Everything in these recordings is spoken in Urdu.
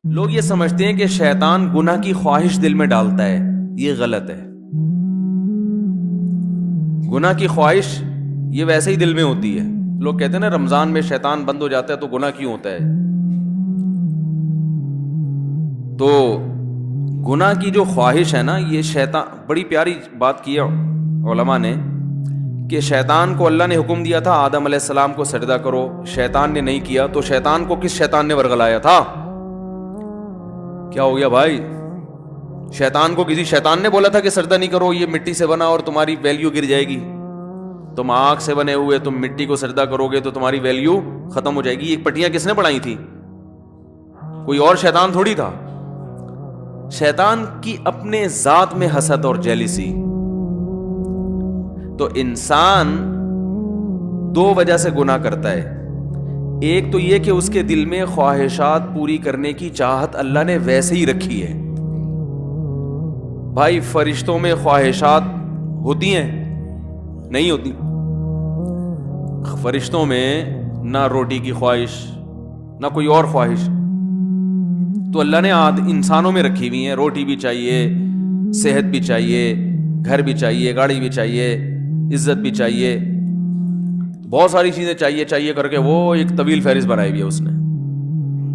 لوگ یہ سمجھتے ہیں کہ شیطان گناہ کی خواہش دل میں ڈالتا ہے، یہ غلط ہے۔ گناہ کی خواہش یہ ویسے ہی دل میں ہوتی ہے۔ لوگ کہتے ہیں نا رمضان میں شیطان بند ہو جاتا ہے تو گناہ کیوں ہوتا ہے؟ تو گناہ کی جو خواہش ہے نا، یہ شیطان، بڑی پیاری بات کی ہے علماء نے کہ شیطان کو اللہ نے حکم دیا تھا آدم علیہ السلام کو سجدہ کرو، شیطان نے نہیں کیا، تو شیطان کو کس شیطان نے ورغلایا تھا؟ کیا ہو گیا بھائی؟ شیطان کو کسی شیطان نے بولا تھا کہ سجدہ نہیں کرو، یہ مٹی سے بنا اور تمہاری ویلیو گر جائے گی، تم آگ سے بنے ہوئے، تم مٹی کو سجدہ کرو گے تو تمہاری ویلیو ختم ہو جائے گی۔ یہ پٹیاں کس نے بنائی تھی؟ کوئی اور شیطان تھوڑی تھا۔ شیطان کی اپنے ذات میں حسد اور جیلیسی۔ تو انسان دو وجہ سے گناہ کرتا ہے، ایک تو یہ کہ اس کے دل میں خواہشات پوری کرنے کی چاہت اللہ نے ویسے ہی رکھی ہے۔ بھائی فرشتوں میں خواہشات ہوتی ہیں؟ نہیں ہوتی۔ فرشتوں میں نہ روٹی کی خواہش نہ کوئی اور خواہش، تو اللہ نے انسانوں میں رکھی ہوئی ہیں۔ روٹی بھی چاہیے، صحت بھی چاہیے، گھر بھی چاہیے، گاڑی بھی چاہیے، عزت بھی چاہیے، بہت ساری چیزیں چاہیے کر کے وہ ایک طویل فہرست بنائی ہوئی ہے اس نے۔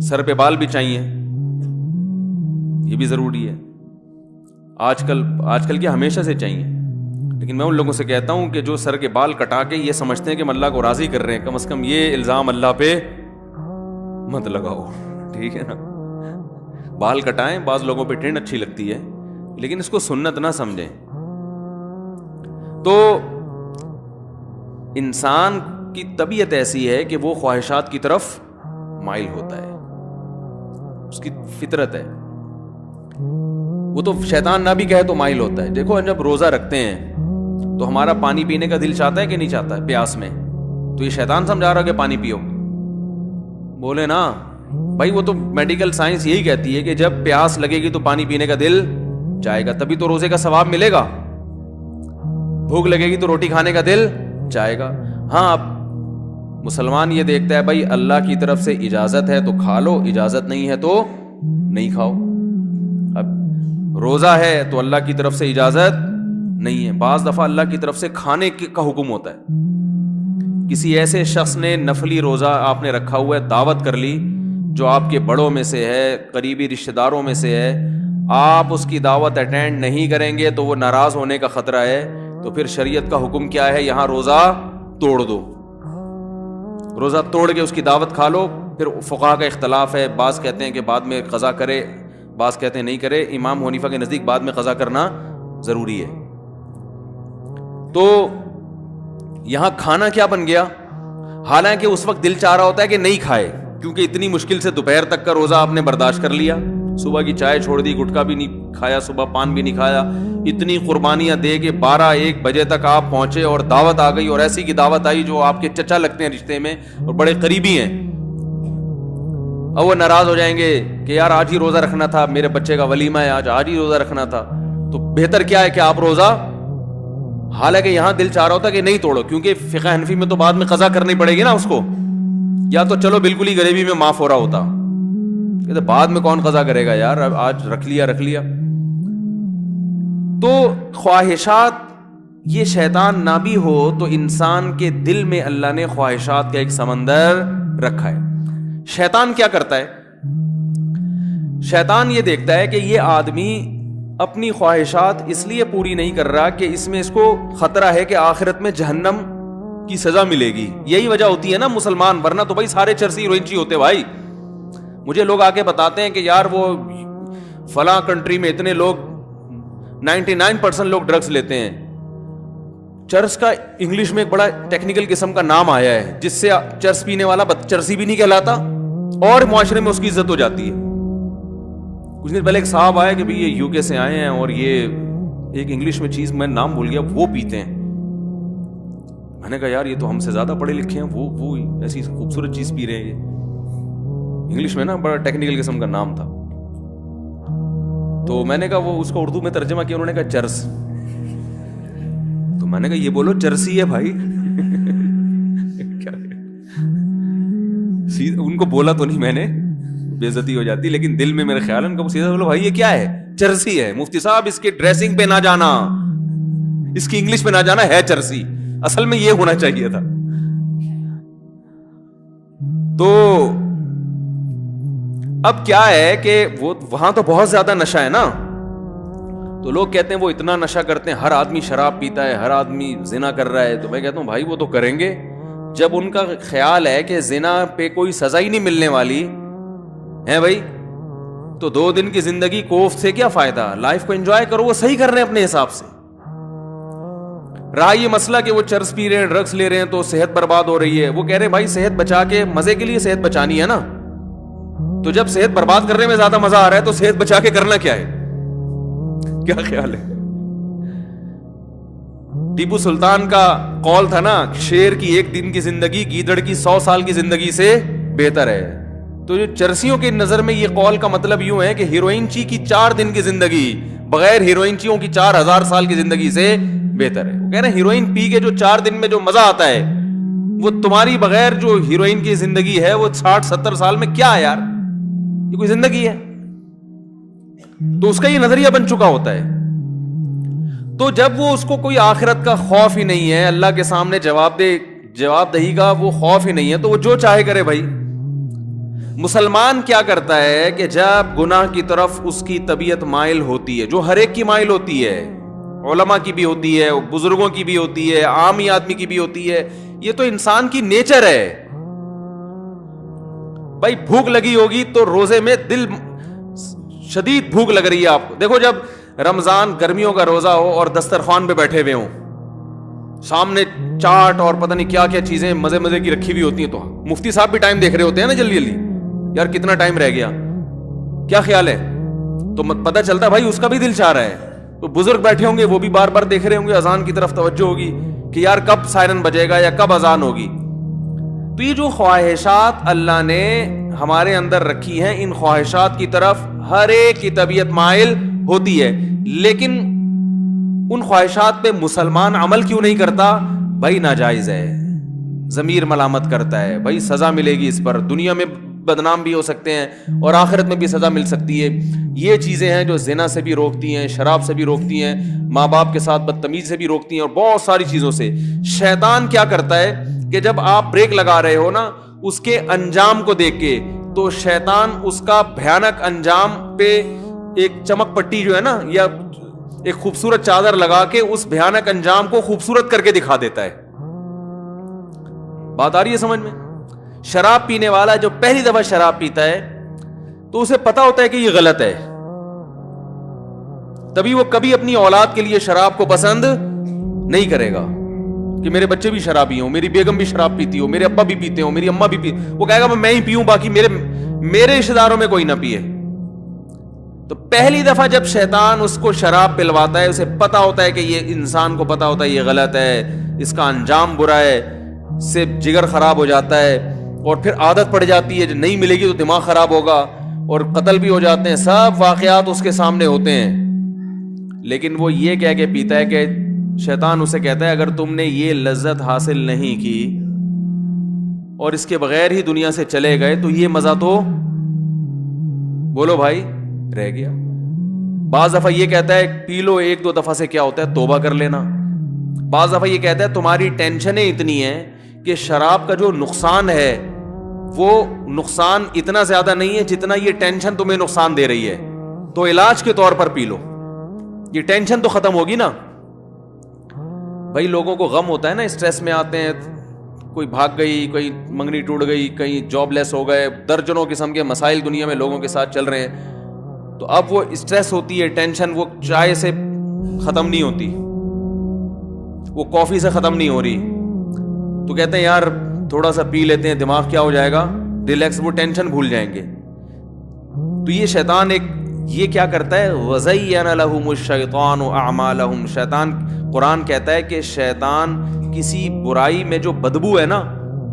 سر پہ بال بھی چاہیے، یہ بھی ضروری ہے۔ آج کل کے ہمیشہ سے چاہیے، لیکن میں ان لوگوں سے کہتا ہوں کہ جو سر کے بال کٹا کے یہ سمجھتے ہیں کہ ہم اللہ کو راضی کر رہے ہیں، کم از کم یہ الزام اللہ پہ مت لگاؤ، ٹھیک ہے نا؟ بال کٹائیں، بعض لوگوں پہ ٹرینڈ اچھی لگتی ہے، لیکن اس کو سنت نہ سمجھیں۔ تو انسان کی طبیعت ایسی ہے کہ وہ خواہشات کی طرف مائل ہوتا ہے، اس کی فطرت ہے، وہ تو شیطان نہ بھی کہے تو مائل ہوتا ہے۔ دیکھو جب روزہ رکھتے ہیں تو ہمارا پانی پینے کا دل چاہتا ہے کہ نہیں چاہتا ہے پیاس میں؟ تو یہ شیطان سمجھا رہا کہ پانی پیو؟ بولے نا بھائی، وہ تو میڈیکل سائنس یہی کہتی ہے کہ جب پیاس لگے گی تو پانی پینے کا دل چاہے گا، تبھی تو روزے کا ثواب ملے گا۔ بھوک لگے گی تو روٹی کھانے کا دل چاہے گا۔ ہاں، اب مسلمان یہ دیکھتا ہے بھائی اللہ کی طرف سے اجازت ہے تو کھا لو، اجازت نہیں ہے تو نہیں کھاؤ۔ اب روزہ ہے تو اللہ کی طرف سے اجازت نہیں ہے، بعض دفعہ اللہ کی طرف سے کھانے کا حکم ہوتا ہے۔ کسی ایسے شخص نے نفلی روزہ آپ نے رکھا ہوا ہے، دعوت کر لی جو آپ کے بڑوں میں سے ہے، قریبی رشتہ داروں میں سے ہے، آپ اس کی دعوت اٹینڈ نہیں کریں گے تو وہ ناراض ہونے کا خطرہ ہے، تو پھر شریعت کا حکم کیا ہے؟ یہاں روزہ توڑ دو، روزہ توڑ کے اس کی دعوت کھا لو۔ پھر فقہا کا اختلاف ہے، بعض کہتے ہیں کہ بعد میں قضا کرے، بعض کہتے ہیں نہیں کرے۔ امام حنیفہ کے نزدیک بعد میں قضا کرنا ضروری ہے۔ تو یہاں کھانا کیا بن گیا؟ حالانکہ اس وقت دل چاہ رہا ہوتا ہے کہ نہیں کھائے، کیونکہ اتنی مشکل سے دوپہر تک کا روزہ آپ نے برداشت کر لیا، صبح کی چائے چھوڑ دی، گٹکا بھی نہیں کھایا، صبح پان بھی نہیں کھایا، اتنی قربانیاں دے کے 12-1 بجے تک آپ پہنچے اور دعوت آ گئی، اور ایسی کی دعوت آئی جو آپ کے چچا لگتے ہیں رشتے میں اور بڑے قریبی ہیں۔ اب وہ ناراض ہو جائیں گے کہ یار آج ہی روزہ رکھنا تھا، میرے بچے کا ولیمہ ہے، آج ہی روزہ رکھنا تھا۔ تو بہتر کیا ہے کہ آپ روزہ، حالانکہ یہاں دل چاہ رہا ہوتا کہ نہیں توڑو، کیونکہ فقہ حنفی میں تو بعد میں قضا کرنی پڑے گی نا اس کو، یا تو چلو بالکل ہی غریبی میں معاف ہو رہا ہوتا، یہ تو بعد میں کون قضا کرے گا یار، آج رکھ لیا۔ تو خواہشات، یہ شیطان نہ بھی ہو تو انسان کے دل میں اللہ نے خواہشات کا ایک سمندر رکھا ہے۔ شیطان کیا کرتا ہے؟ شیطان یہ دیکھتا ہے کہ یہ آدمی اپنی خواہشات اس لیے پوری نہیں کر رہا کہ اس میں اس کو خطرہ ہے کہ آخرت میں جہنم کی سزا ملے گی۔ یہی وجہ ہوتی ہے نا مسلمان، ورنہ تو بھائی سارے چرسی روئنچی ہوتے بھائی۔ مجھے لوگ آ کے بتاتے ہیں کہ یار وہ فلاں کنٹری میں اتنے لوگ 99% لوگ ڈرگز لیتے ہیں۔ چرس کا انگلش میں ایک بڑا ٹیکنیکل قسم کا نام آیا ہے جس سے چرس پینے والا چرسی بھی نہیں کہلاتا اور معاشرے میں اس کی عزت ہو جاتی ہے۔ کچھ دن پہلے ایک صاحب آئے کہ یہ یو کے سے آئے ہیں اور یہ ایک انگلش میں چیز میں نام بھول گیا وہ پیتے ہیں۔ میں نے کہا یار یہ تو ہم سے زیادہ پڑھے لکھے ہیں، وہ ایسی خوبصورت چیز پی رہے ہیں۔ انگلش میں نا بڑا ٹیکنیکل قسم کا نام تھا، تو میں نے کہا وہ اس کو اردو میں ترجمہ کیا، انہوں نے کہا چرس۔ تو میں نے کہا یہ بولو چرسی ہے بھائی۔ ان کو بولا تو نہیں میں نے, بے عزتی ہو جاتی, لیکن دل میں میرے خیال ہے ان کو سیدھا بولو بھائی یہ کیا ہے, چرسی ہے. مفتی صاحب اس کے ڈریسنگ پہ نہ جانا, اس کی انگلش پہ نہ جانا, ہے چرسی, اصل میں یہ ہونا چاہیے تھا. تو اب کیا ہے کہ وہ وہاں تو بہت زیادہ نشہ ہے نا, تو لوگ کہتے ہیں وہ اتنا نشہ کرتے ہیں, ہر آدمی شراب پیتا ہے, ہر آدمی زنا کر رہا ہے. تو میں کہتا ہوں بھائی وہ تو کریں گے, جب ان کا خیال ہے کہ زنا پہ کوئی سزا ہی نہیں ملنے والی ہے بھائی, تو 2 دن کی زندگی کوفت سے کیا فائدہ, لائف کو انجوائے کرو. وہ صحیح کر رہے ہیں اپنے حساب سے. رہا یہ مسئلہ کہ وہ چرس پی رہے ہیں, ڈرگس لے رہے ہیں تو صحت برباد ہو رہی ہے, وہ کہہ رہے ہیں بھائی صحت بچا کے, مزے کے لیے صحت بچانی ہے نا, تو جب صحت برباد کرنے میں زیادہ مزہ آ رہا ہے تو صحت بچا کے کرنا کیا ہے, کیا خیال ہے؟ ٹیپو سلطان کا قول تھا نا, شیر کی 1 دن کی زندگی گیدڑ کی 100 سال کی زندگی سے بہتر ہے. تو جو چرسیوں کے نظر میں یہ قول کا مطلب یوں ہے کہ ہیروئن چی کی 4 دن کی زندگی بغیر ہیروئن چیوں کی 4000 سال کی زندگی سے بہتر ہے. وہ کہہ رہے ہیں ہیروئن پی کے جو 4 دن میں جو مزہ آتا ہے, وہ تمہاری بغیر جو ہیروئن کی زندگی ہے وہ 60-70 سال میں کیا ہے یار, یہ کوئی زندگی ہے؟ تو اس کا یہ نظریہ بن چکا ہوتا ہے. تو جب وہ اس کو کوئی آخرت کا خوف ہی نہیں ہے, اللہ کے سامنے جواب دہی کا وہ خوف ہی نہیں ہے, تو وہ جو چاہے کرے بھائی. مسلمان کیا کرتا ہے کہ جب گناہ کی طرف اس کی طبیعت مائل ہوتی ہے, جو ہر ایک کی مائل ہوتی ہے, علماء کی بھی ہوتی ہے, بزرگوں کی بھی ہوتی ہے, عامی آدمی کی بھی ہوتی ہے, یہ تو انسان کی نیچر ہے بھائی. بھوک لگی ہوگی تو روزے میں دل شدید بھوک لگ رہی ہے آپ کو. دیکھو جب رمضان گرمیوں کا روزہ ہو اور دسترخوان پہ بیٹھے ہوئے ہوں, سامنے چاٹ اور پتہ نہیں کیا کیا چیزیں مزے مزے کی رکھی ہوئی ہوتی ہیں, تو مفتی صاحب بھی ٹائم دیکھ رہے ہوتے ہیں نا جلدی جلدی, یار کتنا ٹائم رہ گیا, کیا خیال ہے, تو پتہ چلتا ہے بھائی اس کا بھی دل چاہ رہا ہے. تو بزرگ بیٹھے ہوں گے وہ بھی بار بار دیکھ رہے ہوں گے, اذان کی طرف توجہ ہوگی کہ یار کب سائرن بجے گا یا کب اذان ہوگی. تو یہ جو خواہشات اللہ نے ہمارے اندر رکھی ہیں, ان خواہشات کی طرف ہر ایک کی طبیعت مائل ہوتی ہے, لیکن ان خواہشات پہ مسلمان عمل کیوں نہیں کرتا بھائی؟ ناجائز ہے, ضمیر ملامت کرتا ہے بھائی, سزا ملے گی اس پر, دنیا میں بدنام بھی ہو سکتے ہیں اور آخرت میں بھی سزا مل سکتی ہے. یہ چیزیں ہیں جو زنا سے بھی روکتی ہیں, شراب سے بھی روکتی ہیں, ماں باپ کے ساتھ بدتمیزی سے بھی روکتی ہیں, اور بہت ساری چیزوں سے. شیطان کیا کرتا ہے کہ جب آپ بریک لگا رہے ہو نا, اس کے انجام کو دیکھ کے, تو شیطان اس کا بھیانک انجام پہ ایک چمک پٹی جو ہے نا, یا ایک خوبصورت چادر لگا کے اس بھیانک انجام کو خوبصورت کر کے دکھا دیتا ہے. بات آ رہی ہے سمجھ میں؟ شراب پینے والا جو پہلی دفعہ شراب پیتا ہے تو اسے پتا ہوتا ہے کہ یہ غلط ہے, تبھی وہ کبھی اپنی اولاد کے لیے شراب کو پسند نہیں کرے گا کہ میرے بچے بھی شرابی ہوں, میری بیگم بھی شراب پیتی ہو, میرے ابا بھی پیتے ہوں, میری اماں بھی پی, وہ کہے گا میں ہی پیوں, باقی میرے رشتہ داروں میں کوئی نہ پیے. تو پہلی دفعہ جب شیطان اس کو شراب پلواتا ہے, اسے پتا ہوتا ہے کہ یہ انسان کو پتا ہوتا ہے یہ غلط ہے, اس کا انجام برا ہے, اس سے جگر خراب ہو جاتا ہے, اور پھر عادت پڑ جاتی ہے, جو نہیں ملے گی تو دماغ خراب ہوگا, اور قتل بھی ہو جاتے ہیں, سب واقعات اس کے سامنے ہوتے ہیں. لیکن وہ یہ کہہ کے پیتا ہے کہ شیطان اسے کہتا ہے اگر تم نے یہ لذت حاصل نہیں کی اور اس کے بغیر ہی دنیا سے چلے گئے تو یہ مزہ تو بولو بھائی رہ گیا. بعض دفعہ یہ کہتا ہے پی لو 1-2 دفعہ سے کیا ہوتا ہے توبہ کر لینا. بعض دفعہ یہ کہتا ہے تمہاری ٹینشنیں اتنی ہیں کہ شراب کا جو نقصان ہے وہ نقصان اتنا زیادہ نہیں ہے جتنا یہ ٹینشن تمہیں نقصان دے رہی ہے, تو علاج کے طور پر پی لو, یہ ٹینشن تو ختم ہوگی نا. بھائی لوگوں کو غم ہوتا ہے نا, اسٹریس میں آتے ہیں, کوئی بھاگ گئی, کوئی منگنی ٹوٹ گئی, کہیں جاب لیس ہو گئے, درجنوں قسم کے مسائل دنیا میں لوگوں کے ساتھ چل رہے ہیں. تو اب وہ اسٹریس ہوتی ہے, ٹینشن, وہ چائے سے ختم نہیں ہوتی, وہ کافی سے ختم نہیں ہو رہی, تو کہتے ہیں یار تھوڑا سا پی لیتے ہیں, دماغ کیا ہو جائے گا ریلیکس, وہ ٹینشن بھول جائیں گے. تو یہ شیطان یہ کیا کرتا ہے, وَزَيَّنَ لَهُمُ الشَّيْطَانُ أَعْمَالَهُمْ. شیطان, قرآن کہتا ہے کہ شیطان کسی برائی میں جو بدبو ہے نا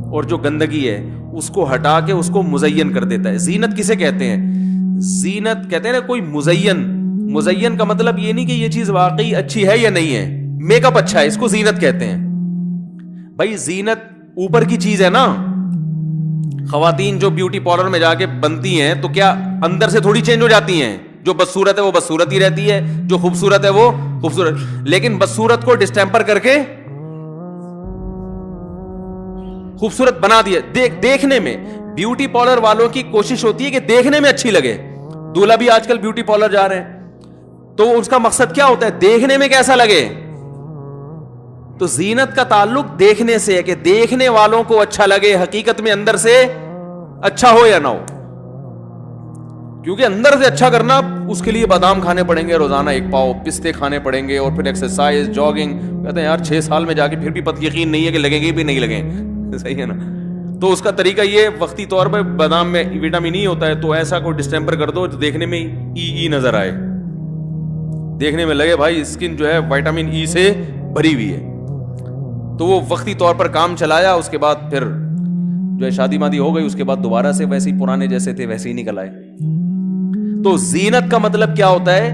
اور جو گندگی ہے اس کو ہٹا کے اس کو مزین کر دیتا ہے. زینت کسے کہتے ہیں؟ زینت کہتے ہیں نا کوئی مزین کا مطلب یہ نہیں کہ یہ چیز واقعی اچھی ہے یا نہیں ہے, میک اپ اچھا ہے, اس کو زینت کہتے ہیں. بھائی زینت اوپر کی چیز ہے نا, خواتین جو بیوٹی پارلر میں جا کے بنتی ہیں تو کیا اندر سے تھوڑی چینج ہو جاتی ہیں؟ جو بدصورت ہے وہ بدصورت ہی رہتی ہے، جو خوبصورت ہے وہ خوبصورت، لیکن بدصورت کو ڈسٹیمپر کر کے خوبصورت بنا دیا۔ دیکھنے میں بیوٹی پارلر والوں کی کوشش ہوتی ہے کہ دیکھنے میں اچھی لگے۔ دولہا بھی آج کل بیوٹی پارلر جا رہے ہیں، تو اس کا مقصد کیا ہوتا ہے؟ دیکھنے میں کیسا لگے۔ تو زینت کا تعلق دیکھنے سے ہے کہ دیکھنے والوں کو اچھا لگے، حقیقت میں اندر سے اچھا ہو یا نہ ہو۔ کیونکہ اندر سے اچھا کرنا اس کے لیے بادام کھانے پڑیں گے روزانہ 1 پاؤ، پستے کھانے پڑیں گے، اور پھر ایکسرسائز، جاگنگ۔ کہتے ہیں یار 6 سال میں جا کے پھر بھی یقین نہیں ہے کہ لگیں گے بھی نہیں لگیں، صحیح ہے نا؟ تو اس کا طریقہ یہ وقتی طور پر بادام میں وٹامن ای ہوتا ہے، تو ایسا کوئی ڈسٹیمپر کر دو جو دیکھنے میں ای نظر آئے، دیکھنے میں لگے بھائی اسکن جو ہے وٹامن ای سے بھری ہوئی ہے۔ تو وہ وقتی طور پر کام چلایا، اس کے بعد پھر جو ہے شادی مادی ہو گئی، اس کے بعد دوبارہ سے ویسے ہی پرانے جیسے تھے ویسے ہی نکل آئے۔ تو زینت کا مطلب کیا ہوتا ہے؟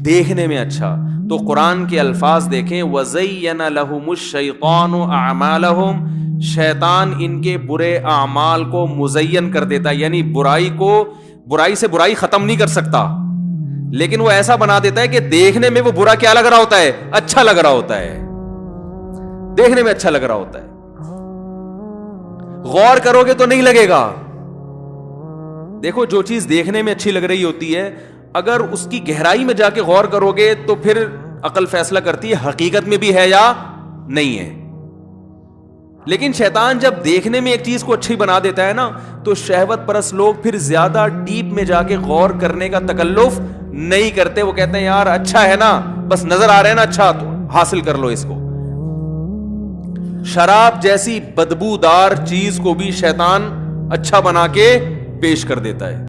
دیکھنے میں اچھا۔ تو قرآن کے الفاظ دیکھیں، وَزَيَّنَ لَهُمُ الشَّيْطَانُ أَعْمَالَهُمْ، شیطان ان کے برے اعمال کو مزین کر دیتا ہے، یعنی برائی سے برائی ختم نہیں کر سکتا، لیکن وہ ایسا بنا دیتا ہے کہ دیکھنے میں وہ برا کیا لگ رہا ہوتا ہے؟ اچھا لگ رہا ہوتا ہے، دیکھنے میں اچھا لگ رہا ہوتا ہے۔ غور کرو گے تو نہیں لگے گا۔ دیکھو جو چیز دیکھنے میں اچھی لگ رہی ہوتی ہے، اگر اس کی گہرائی میں جا کے غور کرو گے تو پھر عقل فیصلہ کرتی ہے حقیقت میں بھی ہے یا نہیں ہے۔ لیکن شیطان جب دیکھنے میں ایک چیز کو اچھی بنا دیتا ہے نا، تو شہوت پرست لوگ پھر زیادہ ڈیپ میں جا کے غور کرنے کا تکلف نہیں کرتے۔ وہ کہتے ہیں یار اچھا ہے نا، بس نظر آ رہا ہے نا اچھا، تو حاصل کر لو اس کو۔ شراب جیسی بدبودار چیز کو بھی شیطان اچھا بنا کے پیش کر دیتا ہے۔